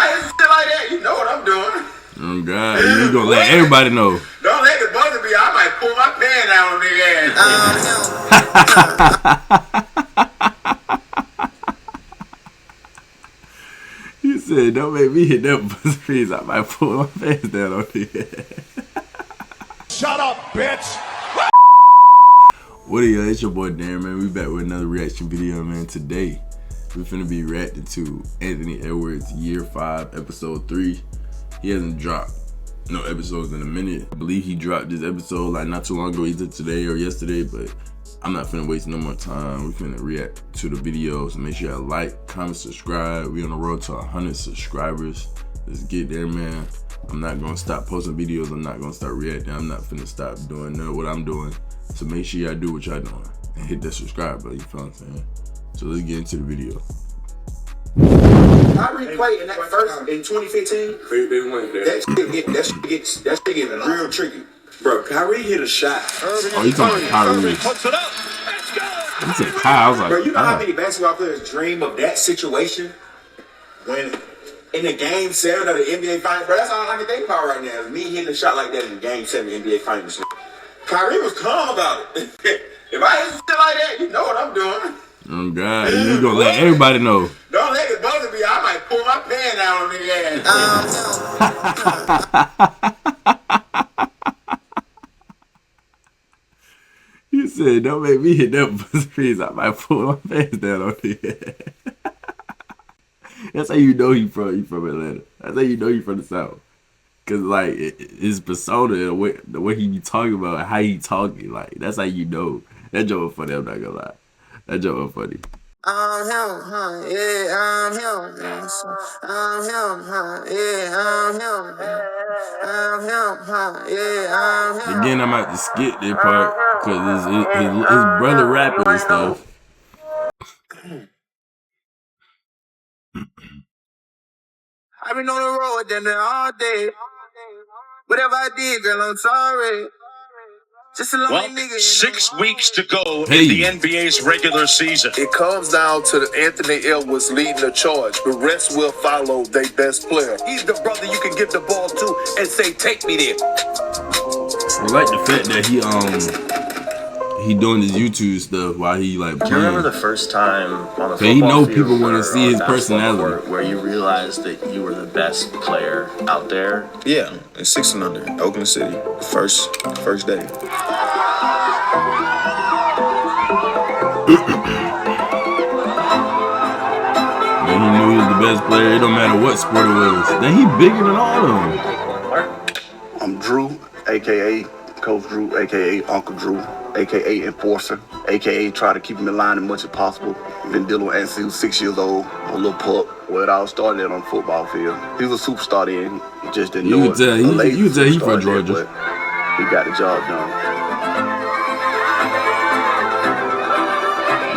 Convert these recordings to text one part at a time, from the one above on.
I hit some shit like that, you know what I'm doing. Oh God, you gonna let everybody know. Don't let the buzzer be. I might pull my pen out on nigga ass. He said, "Don't make me hit that buzzer piece. I might pull my pants down on you." Shut up, bitch. What are y'all? It's your boy Darren, man. We back with another reaction video, man. Today, we're finna be reacting to Anthony Edwards' Year 5, Episode 3. He hasn't dropped no episodes in a minute. I believe he dropped this episode like not too long ago, either today or yesterday, but I'm not finna waste no more time. We're finna react to the video, so make sure y'all like, comment, subscribe. We on the road to 100 subscribers. Let's get there, man. I'm not gonna stop posting videos. I'm not gonna start reacting. I'm not finna stop doing what I'm doing. So make sure y'all do what y'all doing and hit that subscribe button, you feel what I'm saying? So let's get into the video. I replayed in that first in 2015. They won that. That shit get real tricky. Bro, Kyrie hit a shot. Oh, you talking about Kyrie? Puts it up. Let's go. He said Kyle. I was like, bro, you know how many basketball players dream of that situation when in the game 7 of the NBA Finals? Bro, that's all I can think about right now is me hitting a shot like that in game 7 of the NBA Finals. Kyrie was calm about it. If I hit some shit like that, you know what I'm doing. Oh God, you gonna let everybody know. Don't let the buzzer be. I might pull my pen out on nigga ass. He said, "Don't make me hit that buzzer piece. I might pull my pants down on you." That's how you know he from Atlanta. That's how you know he from the South. Cause like his persona, the way he be talking about, how he talking, like that's how you know. That joke was funny. I'm not gonna lie. That joke was funny. I'm him, huh? Yeah, I'm him. I'm him, huh? Yeah, I'm him. I'm him, huh? Yeah, I'm him. Again, I'm about to skip this part because his brother rapping and stuff. I've been on the road with them all day. Whatever I did, girl, I'm sorry. Just a lonely nigga. 6 weeks to go in the NBA's regular season. It comes down to Anthony Edwards leading the charge. The rest will follow their best player. He's the brother you can give the ball to and say, "Take me there." I like the fact that he doing his YouTube stuff while he like playing. Do you remember the first time on the football he know field people want to or see on his a personality, where you realized that you were the best player out there? Yeah, in 6 and under, Oakland City, first day. Man, he knew he was the best player. It don't matter what sport it was. Then he bigger than all of them. I'm Drew, aka Coach Drew, aka Uncle Drew, aka Enforcer, aka try to keep him in line as much as possible. Been dealing with since he was 6 years old, a little pup. Well, it all started on the football field. He was a superstar then. He just didn't know it. You could tell he from Georgia. But he got the job done.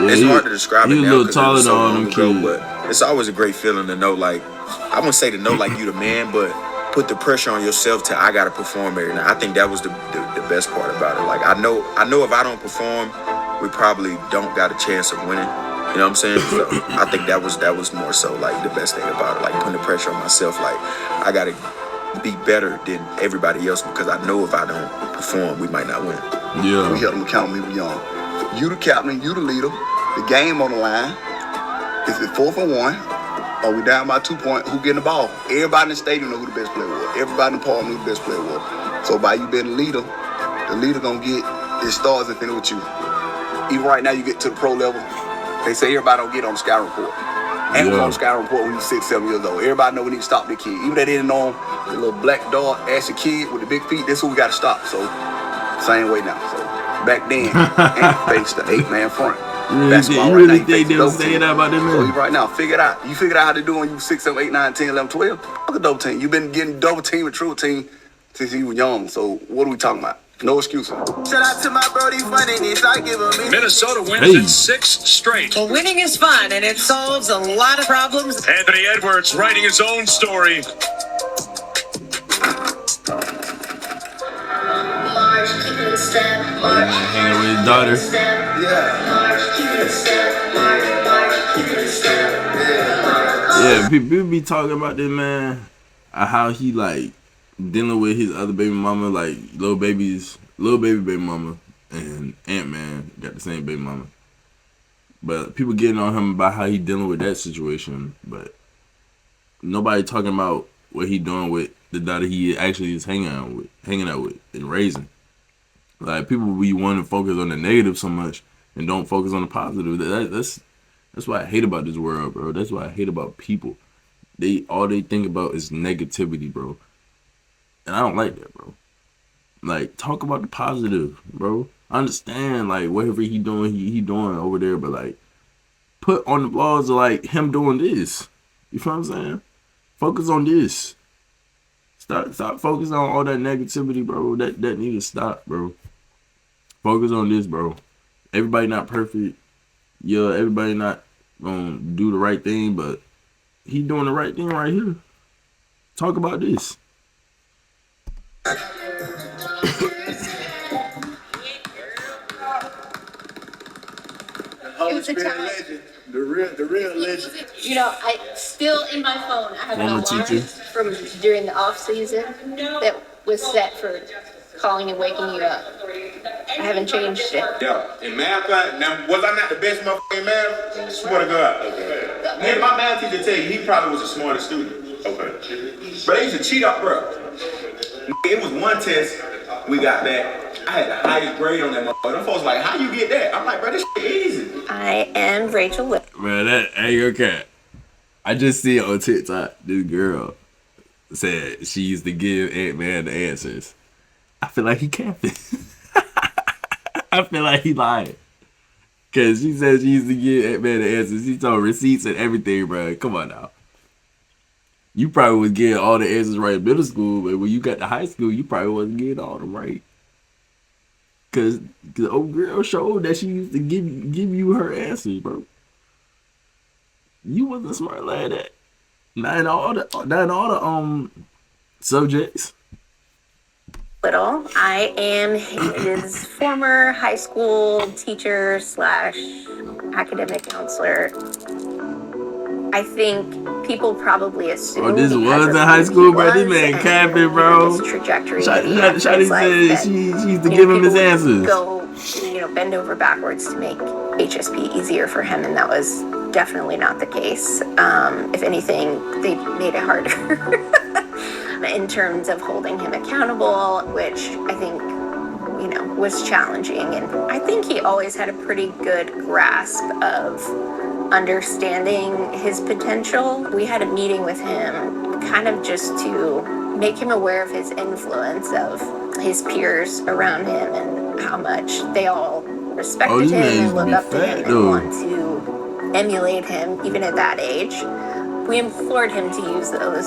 Yeah, It's hard to describe it now. He was a little taller than all them kids. But it's always a great feeling to know, like, I wouldn't say to know like you the man, but put the pressure on yourself to I gotta perform every night. I think that was the best part about it. Like I know if I don't perform, we probably don't got a chance of winning. You know what I'm saying? So I think that was more so like the best thing about it. Like putting the pressure on myself. Like I gotta be better than everybody else because I know if I don't perform, we might not win. Yeah. We held him accountable when we were young. You the captain, you the leader. The game on the line. Is it 4th and 1? Are we down by 2 points? Who getting the ball? Everybody in the stadium know who the best player was. Everybody in the park knew who the best player was. So by you being the leader gonna get his stars and finish with you. Even right now, you get to the pro level. They say everybody don't get on the scouting report. And on the scouting report when you're 6, 7 years old. Everybody know we need to stop the kid. Even if they didn't know him, the little black dog, ashy kid with the big feet. That's who we got to stop. So same way now. So back then, and faced the 8-man front. You really think they was saying that about them? So right now, figure it out. You figured out how to do when you 6, 7, 8, 9, 10, 11, 12. Fuck a double team. You've been getting double team and triple team since you were young. So what are we talking about? No excuses. Shout out to my brody funniness. I give him Minnesota wins in 6 straight. Well, winning is fun, and it solves a lot of problems. Anthony Edwards writing his own story. Hanging with his daughter. Yeah, Yeah, people be talking about this man, how he like dealing with his other baby mama, like little baby baby mama, and ANTMAN got the same baby mama. But people getting on him about how he dealing with that situation, but nobody talking about what he doing with the daughter he actually is hanging out with and raising. Like people be wanting to focus on the negative so much and don't focus on the positive. That's what I hate about this world, bro. That's what I hate about people. All they think about is negativity, bro. And I don't like that, bro. Like, talk about the positive, bro. I understand, like, whatever he doing, he doing over there, but like, put on the balls of like him doing this. You feel what I'm saying? Focus on this. Stop focusing on all that negativity, bro. That need to stop, bro. Focus on this, bro. Everybody not perfect. Yeah, everybody not gonna do the right thing, but he doing the right thing right here. Talk about this. It was a legend. The real legend. You know, I still in my phone. I have an alarm from during the off season that was set for calling and waking you up. I haven't changed it. Yeah, in math, now was I not the best motherfucker in math? Swear to God. Man, my math teacher tell you he probably was the smartest student. Okay. But they used to cheat up, bro. It was one test we got back. I had the highest grade on that motherfucker. Them folks like, how you get that? I'm like, bro, this shit easy. I am Rachel Whip. Man, that ain't okay. I just see it on TikTok. This girl said she used to give ANTMAN the answers. I feel like he capping. I feel like he lying. Cause she said she used to give ANTMAN the answers. She told receipts and everything, bro. Come on now. You probably was getting all the answers right in middle school, but when you got to high school, you probably wasn't getting all them right. Cause the old girl showed that she used to give you her answers, bro. You wasn't smart like that. Not in all the subjects. Little. I am his former high school teacher / academic counselor. I think people probably assume. Oh, this was in high school, bro. This man capping, bro. His trajectory. Shawty said she used to give him his answers. Go, bend over backwards to make HSP easier for him, and that was definitely not the case. If anything, they made it harder in terms of holding him accountable, which I think was challenging. And I think he always had a pretty good grasp of understanding his potential. We had a meeting with him kind of just to make him aware of his influence, of his peers around him, and how much they all respected him and looked up to him and want to emulate him even at that age. We implored him to use those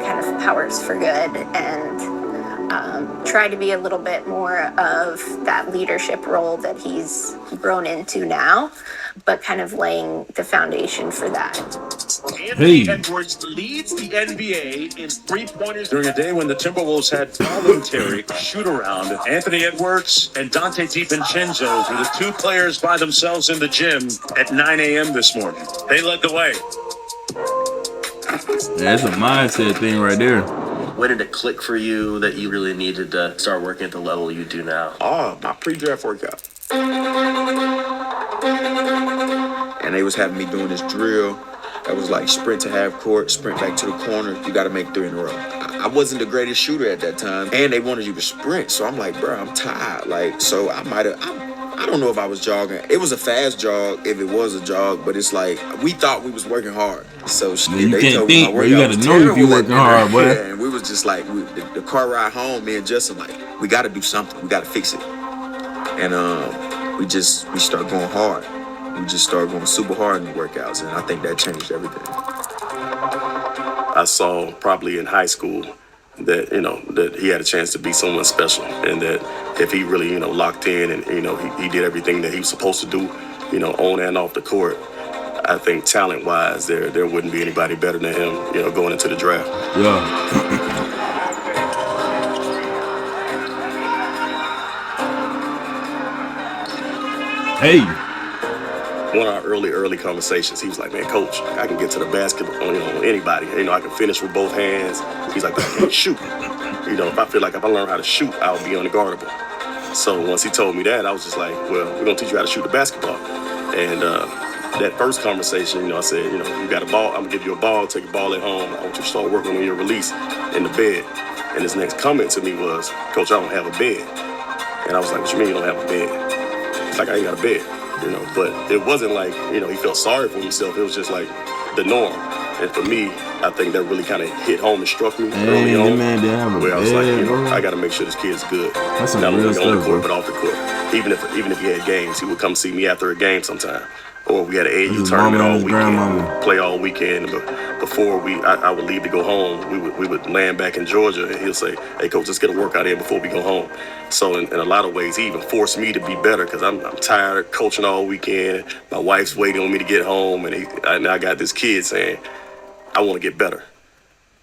kind of powers for good and try to be a little bit more of that leadership role that he's grown into now, but kind of laying the foundation for that. Anthony Edwards leads the NBA in three-pointers during a day when the Timberwolves had voluntary shoot-around. Anthony Edwards and Dante DiVincenzo were the two players by themselves in the gym at 9 a.m. this morning. They led the way. Yeah, it's a mindset thing right there. When did it click for you that you really needed to start working at the level you do now? Oh, my pre-draft workout. And they was having me doing this drill that was like sprint to half court, sprint back to the corner. You got to make 3 in a row. I wasn't the greatest shooter at that time, and they wanted you to sprint. So I'm like, bro, I'm tired. Like, so I don't know if I was jogging. It was a fast jog, if it was a jog, but it's like we thought we was working hard. So they told me my workout, you gotta know if you working hard, boy. Yeah, and we was just like the car ride home. Me and Justin like, we got to do something. We got to fix it. And we start going hard. We just started going super hard in the workouts, and I think that changed everything. I saw probably in high school that that he had a chance to be someone special, and that if he really locked in and he did everything that he was supposed to do, on and off the court, I think talent-wise there wouldn't be anybody better than him, going into the draft. Yeah. Hey. one of our early conversations, he was like, man, coach, I can get to the basketball, anybody. I can finish with both hands. He's like, but I can't shoot. If I feel like if I learn how to shoot, I'll be unguardable. So once he told me that, I was just like, well, we're going to teach you how to shoot the basketball. And that first conversation, I said, you got a ball, I'm going to give you a ball, take a ball at home. I want you to start working on your release in the bed. And his next comment to me was, coach, I don't have a bed. And I was like, what you mean you don't have a bed? It's like, I ain't got a bed, But it wasn't like, he felt sorry for himself. It was just like the norm. And for me, I think that really kind of hit home and struck me early on. Man, they have a where I was bed, like, bro. I got to make sure this kid's good. That's some not only real on stuff, the court, bro. but off the court. Even if he had games, he would come see me after a game sometime. Or we had an AU tournament all weekend, play all weekend. But before I would leave to go home, we would land back in Georgia, and he'll say, hey, coach, let's get a workout in before we go home. So in a lot of ways, he even forced me to be better because I'm tired of coaching all weekend. My wife's waiting on me to get home, and I got this kid saying, I want to get better.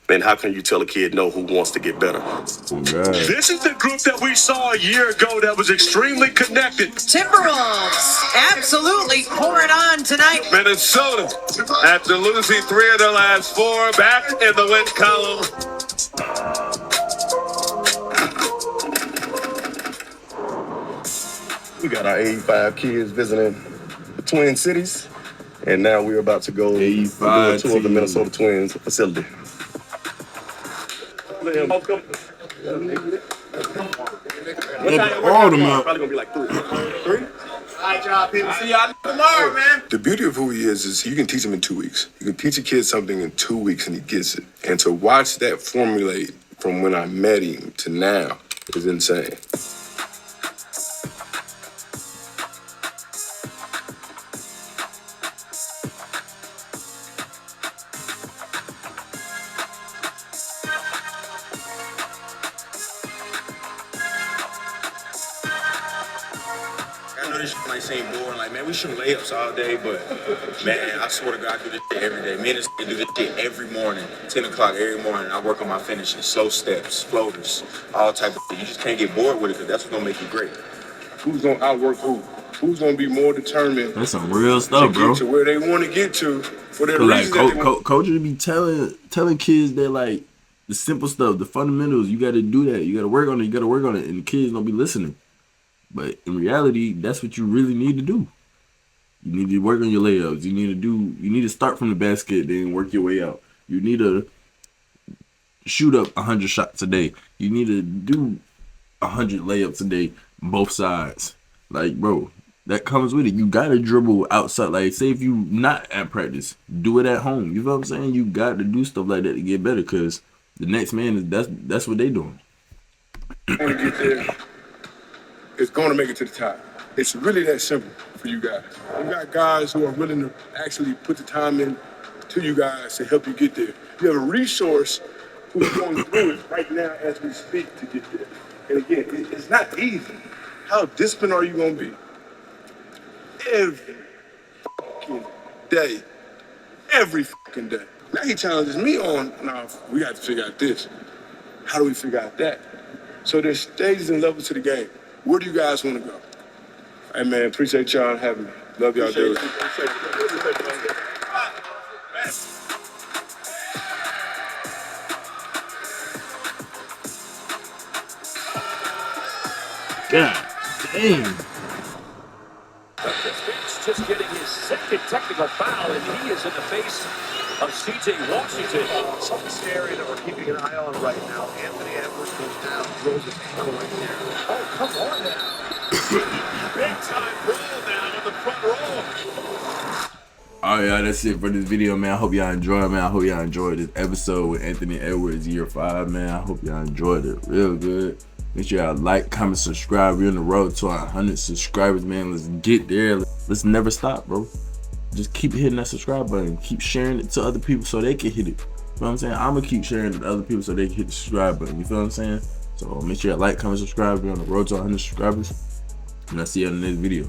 Man, how can you tell a kid no who wants to get better? This is the group that we saw a year ago that was extremely connected. Timberwolves absolutely pouring on tonight. Minnesota, after losing 3 of their last 4, back in the win column. We got our 85 kids visiting the Twin Cities, and now we're about to go do a tour of the Minnesota Twins facility. All them up. Probably gonna be like 3. All right, y'all people. See y'all tomorrow, man. The beauty of who he is you can teach him in 2 weeks. You can teach a kid something in 2 weeks and he gets it. And to watch that formulate from when I met him to now is insane. I know this shit might seem boring, like, man, we shoot layups all day, but, man, I swear to God, I do this shit every day. Me and this kid do this shit every morning, 10 o'clock every morning. I work on my finishing, slow steps, floaters, all type of shit. You just can't get bored with it because that's what's going to make you great. Who's going to outwork who? Who's going to be more determined That's some real stuff, to bro. get to where they want to get to for their Like reason? coaches be telling kids that like the simple stuff, the fundamentals, you got to do that. You got to work on it. You got to work on it, and the kids don't be listening. But in reality, that's what you really need to do. You need to work on your layups. You need to start from the basket, then work your way out. You need to shoot up 100 shots a day. You need to do 100 layups a day, both sides. Like, bro, that comes with it. You gotta dribble outside. Like, say if you not at practice, do it at home. You know what I'm saying? You got to do stuff like that to get better, because the next man is that's what they doing. Want to get there, it's going to make it to the top. It's really that simple for you guys. You got guys who are willing to actually put the time in to you guys to help you get there. You have a resource who's going through it right now as we speak to get there. And again, it's not easy. How disciplined are you going to be? Every fucking day. Every fucking day. Now he challenges me on, now we got to figure out this. How do we figure out that? So there's stages and levels to the game. Where do you guys want to go? Hey, man, appreciate y'all having me. Love y'all dearly. God damn. Spence just getting his second technical foul, and he is in the face of C.J. Washington. Something area that we're keeping an eye on right now. Anthony Edwards goes down, throws his ankle right there. Oh, come on now. Big time roll now in the front row. Alright, y'all, that's it for this video, man. I hope y'all enjoyed, man. I hope y'all enjoyed this episode with Anthony Edwards, year 5, man. I hope y'all enjoyed it real good. Make sure y'all like, comment, subscribe. We're on the road to 100 subscribers, man. Let's get there. Let's never stop, bro. Just keep hitting that subscribe button. Keep sharing it to other people so they can hit it. You know what I'm saying? I'm gonna keep sharing it to other people so they can hit the subscribe button. You feel what I'm saying? So make sure you like, comment, subscribe. We're on the road to 100 subscribers. And I'll see you in the next video.